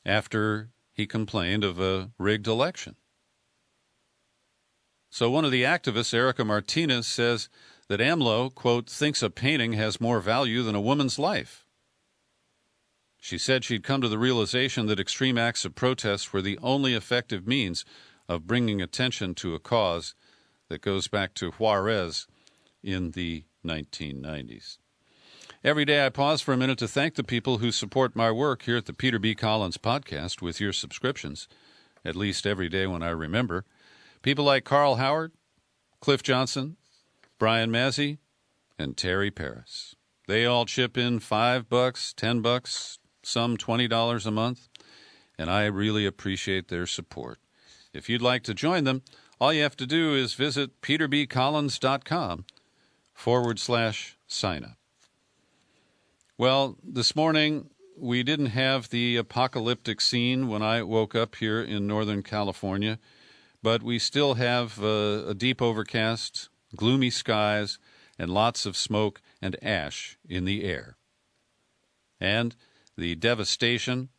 after he complained of a rigged election. So one of the activists, Erica Martinez, says that AMLO, quote, thinks a painting has more value than a woman's life. She said she'd come to the realization that extreme acts of protest were the only effective means of bringing attention to a cause that goes back to Juarez in the 1990s. Every day I pause for a minute to thank the people who support my work here at the Peter B. Collins Podcast with your subscriptions, at least every day when I remember. People like Carl Howard, Cliff Johnson, Brian Mazzy, and Terry Paris. They all chip in $5, $10, some $20 a month, and I really appreciate their support. If you'd like to join them, all you have to do is visit peterbcollins.com/sign up. Well, this morning we didn't have the apocalyptic scene when I woke up here in Northern California, but we still have a deep overcast, gloomy skies, and lots of smoke and ash in the air. And the devastation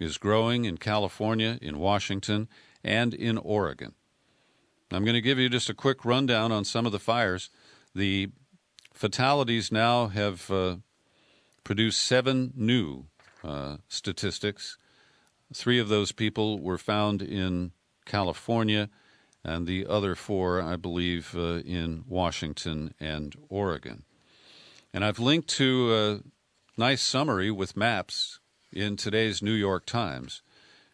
is growing in California, in Washington, and in Oregon. I'm going to give you just a quick rundown on some of the fires. The fatalities now have produced 7 new statistics. 3 of those people were found in California, and the other 4, I believe, in Washington and Oregon. And I've linked to a nice summary with maps in today's New York Times,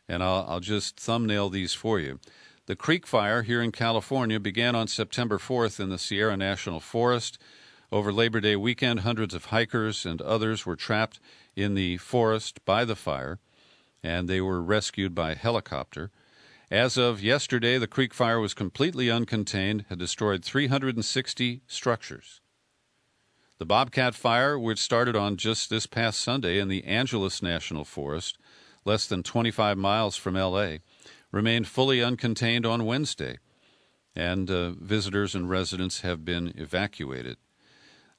and I'll just thumbnail these for you. The Creek Fire here in California began on September 4th in the Sierra National Forest. Over Labor Day weekend, hundreds of hikers and others were trapped in the forest by the fire, and they were rescued by helicopter. As of yesterday, the Creek Fire was completely uncontained, had destroyed 360 structures. The Bobcat Fire, which started on just this past Sunday in the Angeles National Forest, less than 25 miles from L.A., remained fully uncontained on Wednesday, and visitors and residents have been evacuated.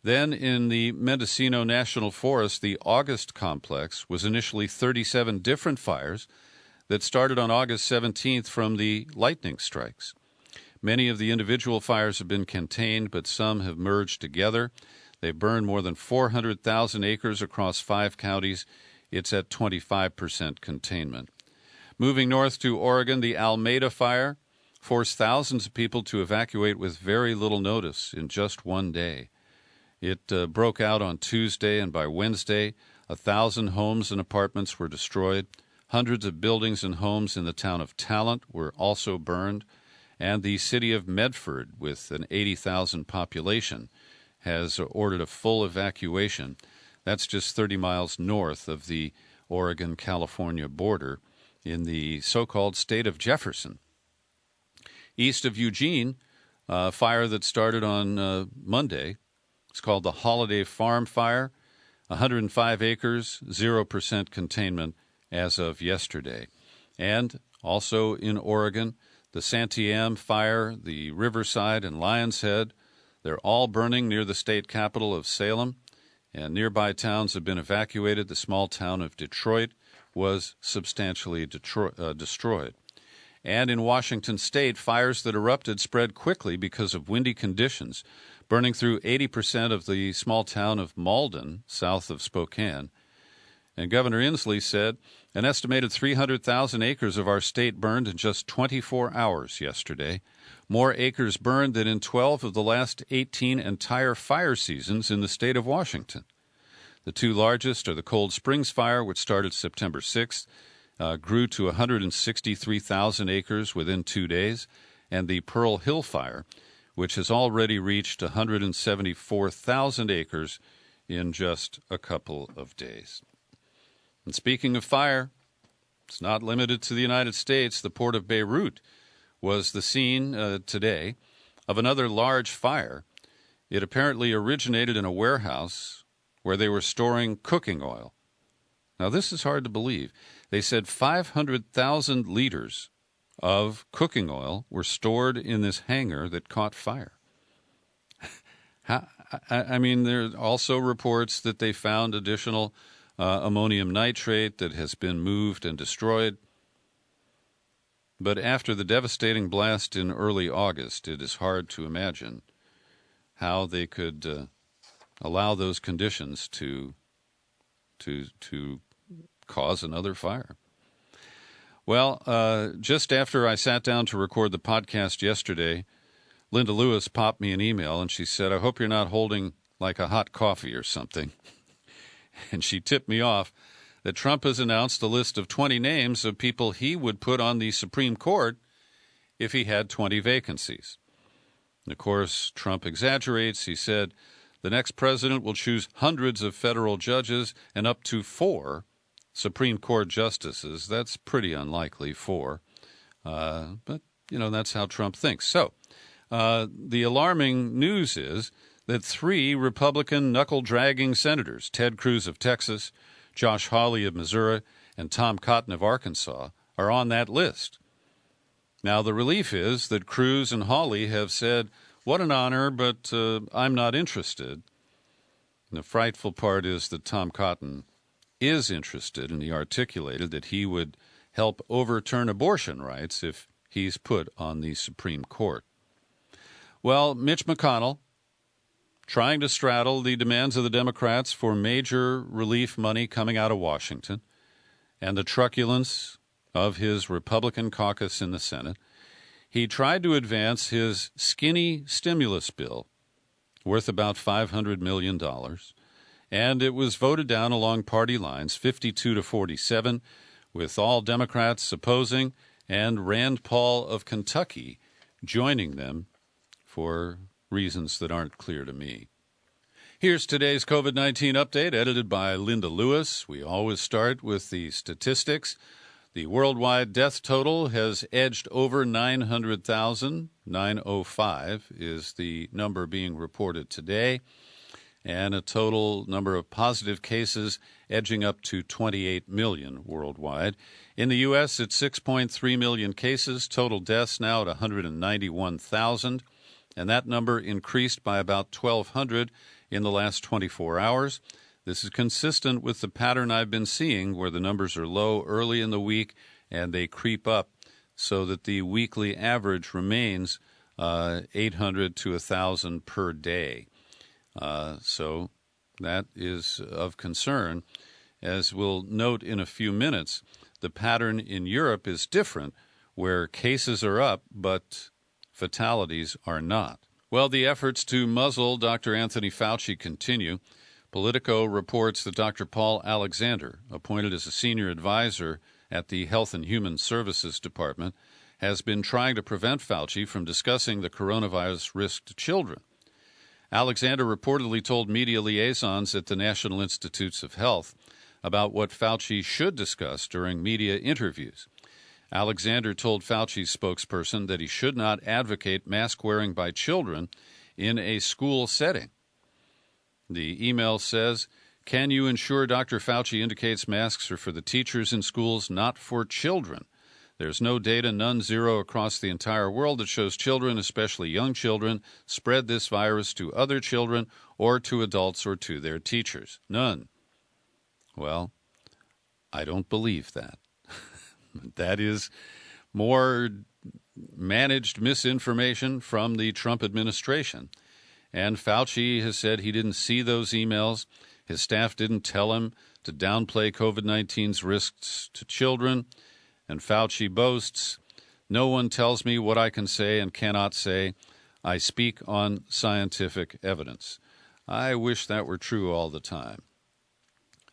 Then in the Mendocino National Forest, the August Complex was initially 37 different fires that started on August 17th from the lightning strikes. Many of the individual fires have been contained, but some have merged together. They burned more than 400,000 acres across 5 counties. It's at 25% containment. Moving north to Oregon, the Almeda Fire forced thousands of people to evacuate with very little notice in just one day. It broke out on Tuesday, and by Wednesday, 1,000 homes and apartments were destroyed. Hundreds of buildings and homes in the town of Talent were also burned, and the city of Medford, with an 80,000 population, has ordered a full evacuation. That's just 30 miles north of the Oregon-California border in the so-called state of Jefferson. East of Eugene, a fire that started on Monday. It's called the Holiday Farm Fire. 105 acres, 0% containment as of yesterday. And also in Oregon, the Santiam fire, the Riverside and Lions Head, they're all burning near the state capital of Salem, and nearby towns have been evacuated. The small town of Detroit was substantially destroyed. And in Washington state, fires that erupted spread quickly because of windy conditions, burning through 80% of the small town of Malden, south of Spokane. And Governor Inslee said an estimated 300,000 acres of our state burned in just 24 hours yesterday, more acres burned than in 12 of the last 18 entire fire seasons in the state of Washington. The two largest are the Cold Springs fire, which started September 6th, grew to 163,000 acres within 2 days, and the Pearl Hill fire, which has already reached 174,000 acres in just a couple of days. And speaking of fire, it's not limited to the United States. The port of Beirut was the scene today of another large fire. It apparently originated in a warehouse where they were storing cooking oil. Now, this is hard to believe. They said 500,000 liters of cooking oil were stored in this hangar that caught fire. I mean, there are also reports that they found additional ammonium nitrate that has been moved and destroyed. But after the devastating blast in early August, it is hard to imagine how they could allow those conditions to cause another fire. Well, just after I sat down to record the podcast yesterday, Linda Lewis popped me an email, and she said, "I hope you're not holding like a hot coffee or something." And she tipped me off that Trump has announced a list of 20 names of people he would put on the Supreme Court if he had 20 vacancies. And of course, Trump exaggerates. He said the next president will choose hundreds of federal judges and up to 4 Supreme Court justices. That's pretty unlikely, 4. But, that's how Trump thinks. So the alarming news is that 3 Republican knuckle-dragging senators, Ted Cruz of Texas, Josh Hawley of Missouri, and Tom Cotton of Arkansas, are on that list. Now, the relief is that Cruz and Hawley have said, "What an honor, but I'm not interested." And the frightful part is that Tom Cotton is interested, and he articulated that he would help overturn abortion rights if he's put on the Supreme Court. Well, Mitch McConnell, trying to straddle the demands of the Democrats for major relief money coming out of Washington and the truculence of his Republican caucus in the Senate, he tried to advance his skinny stimulus bill worth about $500 million, and it was voted down along party lines, 52 to 47, with all Democrats opposing and Rand Paul of Kentucky joining them for reasons that aren't clear to me. Here's today's COVID-19 update, edited by Linda Lewis. We always start with the statistics. The worldwide death total has edged over 900,000. 905 is the number being reported today, and a total number of positive cases edging up to 28 million worldwide. In the U.S., it's 6.3 million cases, total deaths now at 191,000, and that number increased by about 1,200 in the last 24 hours. This is consistent with the pattern I've been seeing, where the numbers are low early in the week and they creep up so that the weekly average remains 800 to 1,000 per day. So that is of concern. As we'll note in a few minutes, the pattern in Europe is different, where cases are up, but fatalities are not. Well, the efforts to muzzle Dr. Anthony Fauci continue. Politico reports that Dr. Paul Alexander, appointed as a senior advisor at the Health and Human Services Department, has been trying to prevent Fauci from discussing the coronavirus risk to children. Alexander reportedly told media liaisons at the National Institutes of Health about what Fauci should discuss during media interviews. Alexander told Fauci's spokesperson that he should not advocate mask wearing by children in a school setting. The email says Can you ensure Dr. Fauci indicates masks are for the teachers in schools, not for children? There's no data, none, zero, across the entire world that shows children, especially young children, spread this virus to other children or to adults or to their teachers. None. Well, I don't believe that. That is more managed misinformation from the Trump administration. And Fauci has said he didn't see those emails. His staff didn't tell him to downplay COVID-19's risks to children. And Fauci boasts, no one tells me what I can say and cannot say. I speak on scientific evidence. I wish that were true all the time.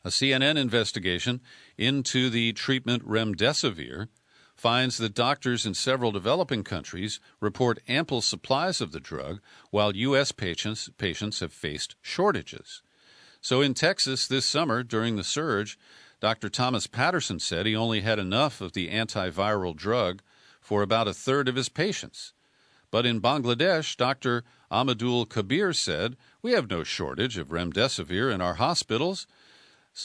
A CNN investigation into the treatment remdesivir finds that doctors in several developing countries report ample supplies of the drug, while U.S. patients have faced shortages. So in Texas this summer, during the surge, Dr. Thomas Patterson said he only had enough of the antiviral drug for about a third of his patients. But in Bangladesh, Dr. Ahmadul Kabir said, we have no shortage of remdesivir in our hospitals.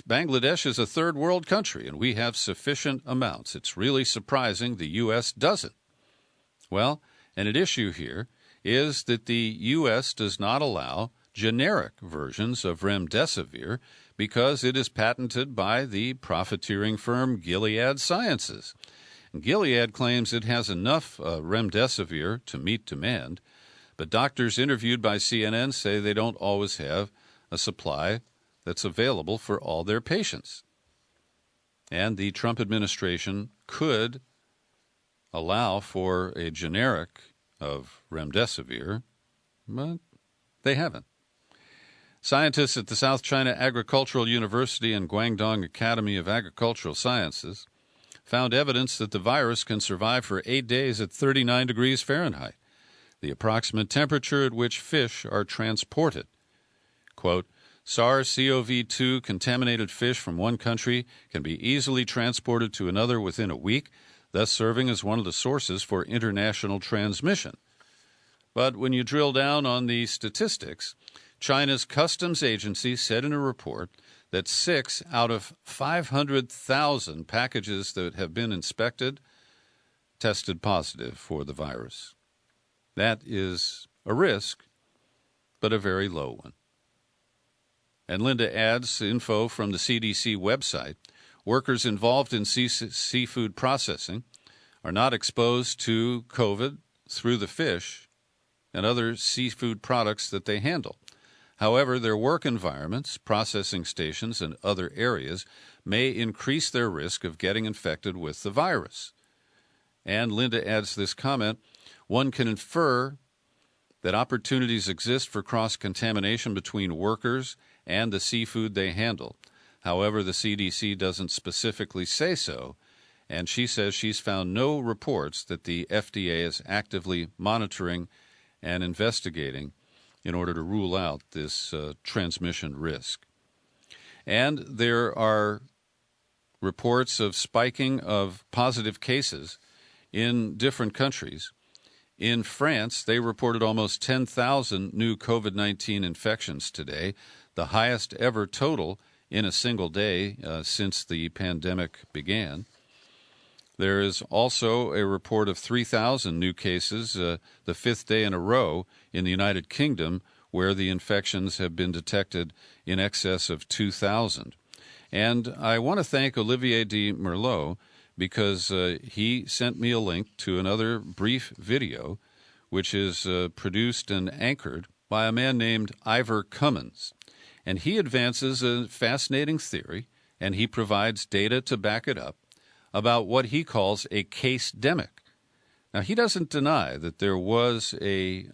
Bangladesh is a third world country, and we have sufficient amounts. It's really surprising the U.S. doesn't. Well, and an issue here is that the U.S. does not allow generic versions of remdesivir because it is patented by the profiteering firm Gilead Sciences. Gilead claims it has enough remdesivir to meet demand, but doctors interviewed by CNN say they don't always have a supply that's available for all their patients. And the Trump administration could allow for a generic of remdesivir, but they haven't. Scientists at the South China Agricultural University and Guangdong Academy of Agricultural Sciences found evidence that the virus can survive for 8 days at 39 degrees Fahrenheit, the approximate temperature at which fish are transported. Quote, SARS-CoV-2 contaminated fish from one country can be easily transported to another within a week, thus serving as one of the sources for international transmission. But when you drill down on the statistics, China's customs agency said in a report that 6 out of 500,000 packages that have been inspected tested positive for the virus. That is a risk, but a very low one. And Linda adds info from the CDC website. Workers involved in seafood processing are not exposed to COVID through the fish and other seafood products that they handle. However, their work environments, processing stations, and other areas may increase their risk of getting infected with the virus. And Linda adds this comment, one can infer that opportunities exist for cross-contamination between workers and the seafood they handle. However, the CDC doesn't specifically say so, and she says she's found no reports that the FDA is actively monitoring and investigating in order to rule out this transmission risk. And there are reports of spiking of positive cases in different countries. In France, they reported almost 10,000 new COVID-19 infections today, the highest ever total in a single day since the pandemic began. There is also a report of 3,000 new cases, the fifth day in a row in the United Kingdom, where the infections have been detected in excess of 2,000. And I want to thank Olivier de Merlot because he sent me a link to another brief video, which is produced and anchored by a man named Ivor Cummins. And he advances a fascinating theory, and he provides data to back it up, about what he calls a case-demic. Now, he doesn't deny that there was a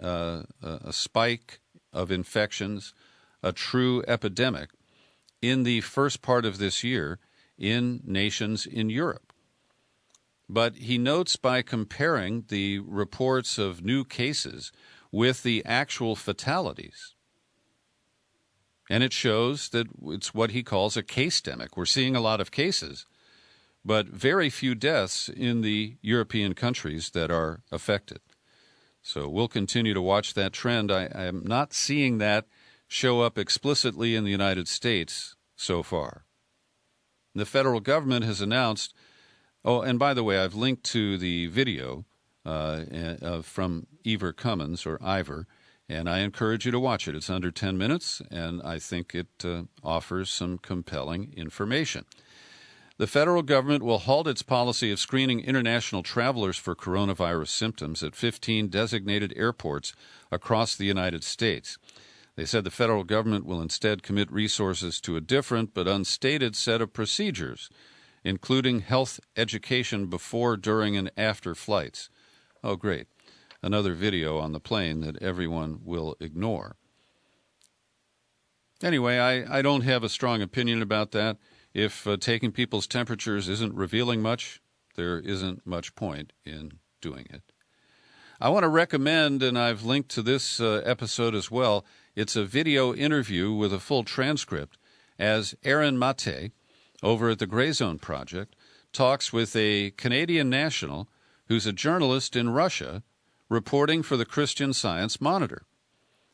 spike of infections, a true epidemic, in the first part of this year in nations in Europe. But he notes by comparing the reports of new cases with the actual fatalities, and it shows that it's what he calls a case-demic. We're seeing a lot of cases, but very few deaths in the European countries that are affected. So we'll continue to watch that trend. I am not seeing that show up explicitly in the United States so far. The federal government has announced, oh, and by the way, I've linked to the video from Ivor Cummins, or Ivor, and I encourage you to watch it. It's under 10 minutes, and I think it offers some compelling information. The federal government will halt its policy of screening international travelers for coronavirus symptoms at 15 designated airports across the United States. They said the federal government will instead commit resources to a different but unstated set of procedures, including health education before, during, and after flights. Oh, great. Another video on the plane that everyone will ignore. Anyway, I don't have a strong opinion about that. If taking people's temperatures isn't revealing much, there isn't much point in doing it. I want to recommend, and I've linked to this episode as well, it's a video interview with a full transcript as Aaron Mate, over at the Gray Zone Project, talks with a Canadian national who's a journalist in Russia reporting for the Christian Science Monitor.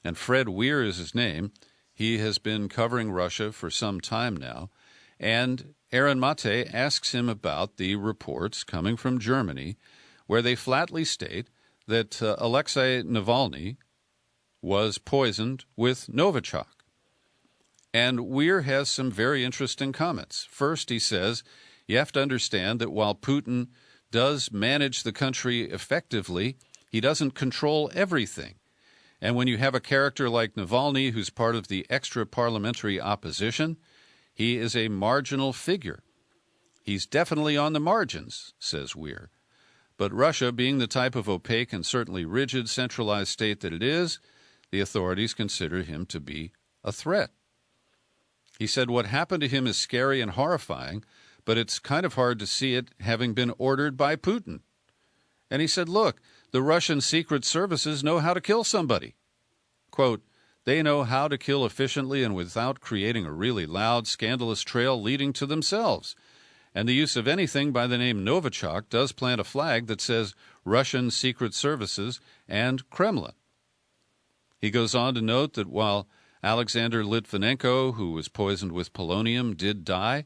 And Fred Weir is his name. He has been covering Russia for some time now. And Aaron Mate asks him about the reports coming from Germany where they flatly state that Alexei Navalny was poisoned with Novichok. And Weir has some very interesting comments. First, he says, you have to understand that while Putin does manage the country effectively, he doesn't control everything. And when you have a character like Navalny, who's part of the extra-parliamentary opposition, he is a marginal figure. He's definitely on the margins, says Weir. But Russia, being the type of opaque and certainly rigid centralized state that it is, the authorities consider him to be a threat. He said what happened to him is scary and horrifying, but it's kind of hard to see it having been ordered by Putin. And he said, look, the Russian secret services know how to kill somebody. Quote, they know how to kill efficiently and without creating a really loud, scandalous trail leading to themselves. And the use of anything by the name Novichok does plant a flag that says Russian secret services and Kremlin. He goes on to note that while Alexander Litvinenko, who was poisoned with polonium, did die,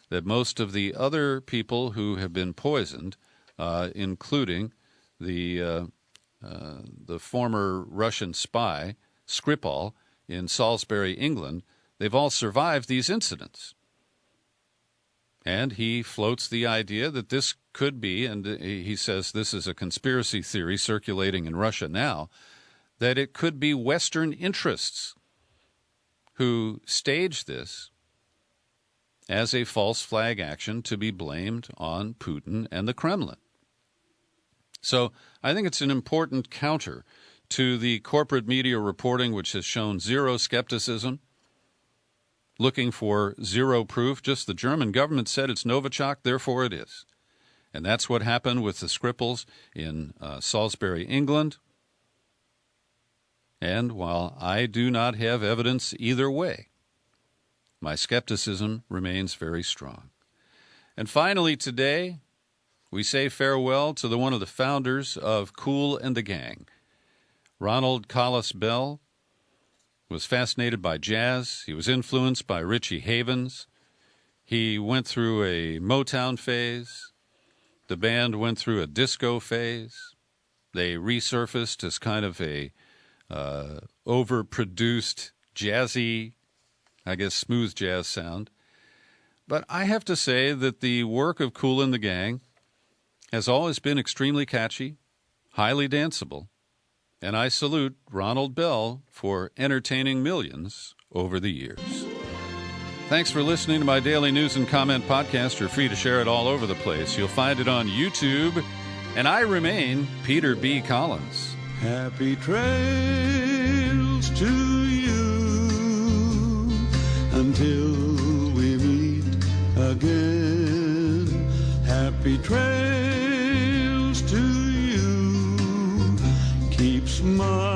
that most of the other people who have been poisoned, including the former Russian spy, Skripal, in Salisbury, England, they've all survived these incidents. And he floats the idea that this could be, and he says this is a conspiracy theory circulating in Russia now, that it could be Western interests who staged this as a false flag action to be blamed on Putin and the Kremlin. So I think it's an important counter to the corporate media reporting, which has shown zero skepticism, looking for zero proof. Just the German government said it's Novichok, therefore it is. And that's what happened with the Skripals in Salisbury, England. And while I do not have evidence either way, my skepticism remains very strong. And finally today, we say farewell to one of the founders of Kool and the Gang. Ronald Collis Bell was fascinated by jazz. He was influenced by Richie Havens. He went through a Motown phase. The band went through a disco phase. They resurfaced as kind of a overproduced, jazzy, I guess smooth jazz sound. But I have to say that the work of Kool and the Gang has always been extremely catchy, highly danceable, and I salute Ronald Bell for entertaining millions over the years. Thanks for listening to my daily news and comment podcast. You're free to share it all over the place. You'll find it on YouTube, and I remain Peter B. Collins. Happy trails to you until we meet again. Happy trails to you. Keep smiling.